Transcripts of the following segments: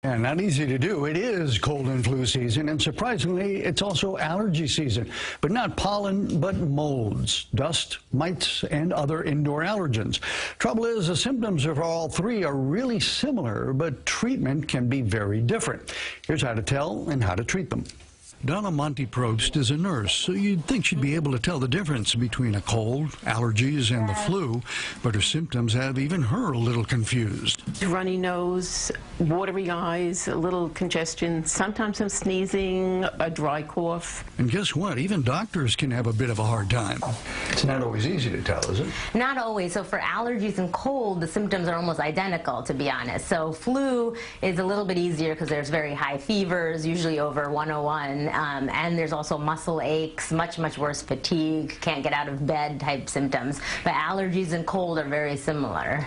And not easy to do. It is cold and flu season, and surprisingly, it's also allergy season. But not pollen, but molds, dust, mites, and other indoor allergens. Trouble is, the symptoms of all three are really similar, but treatment can be very different. Here's how to tell and how to treat them. Donna Monty-Probst is a nurse, so you'd think she'd be able to tell the difference between a cold, allergies, and the flu, but her symptoms have even her a little confused. Runny nose, watery eyes, a little congestion, sometimes some sneezing, a dry cough. And guess what? Even doctors can have a bit of a hard time. It's not always easy to tell, is it? Not always. So for allergies and cold, the symptoms are almost identical, to be honest. So flu is a little bit easier because there's very high fevers, usually over 101. And there's also muscle aches, much worse fatigue, can't get out of bed type symptoms. But allergies and cold are very similar.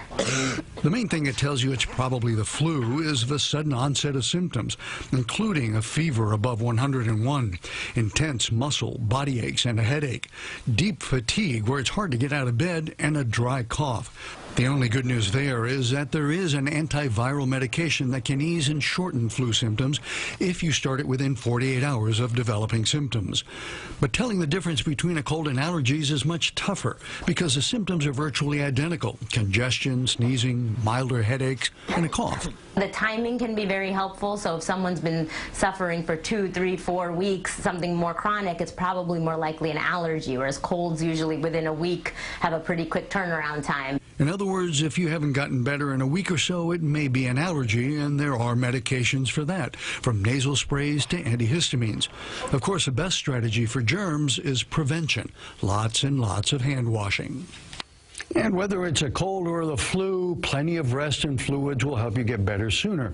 The main thing that tells you it's probably the flu is the sudden onset of symptoms, including a fever above 101, intense muscle, body aches, and a headache, deep fatigue where it's hard to get out of bed, and a dry cough. The only good news there is that there is an antiviral medication that can ease and shorten flu symptoms if you start it within 48 hours of developing symptoms. But telling the difference between a cold and allergies is much tougher because the symptoms are virtually identical: congestion, sneezing, milder headaches, and a cough. The timing can be very helpful. So if someone's been suffering for 2, 3, 4 weeks, something more chronic, it's probably more likely an allergy, whereas colds usually within a week have a pretty quick turnaround time. In other words, if you haven't gotten better in a week or so, it may be an allergy, and there are medications for that, from nasal sprays to antihistamines. Of course, the best strategy for germs is prevention. Lots and lots of hand washing. And whether it's a cold or the flu, plenty of rest and fluids will help you get better sooner.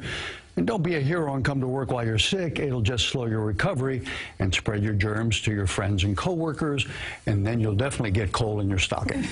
And don't be a hero and come to work while you're sick. It'll just slow your recovery and spread your germs to your friends and coworkers, and then you'll definitely get coal in your stocking.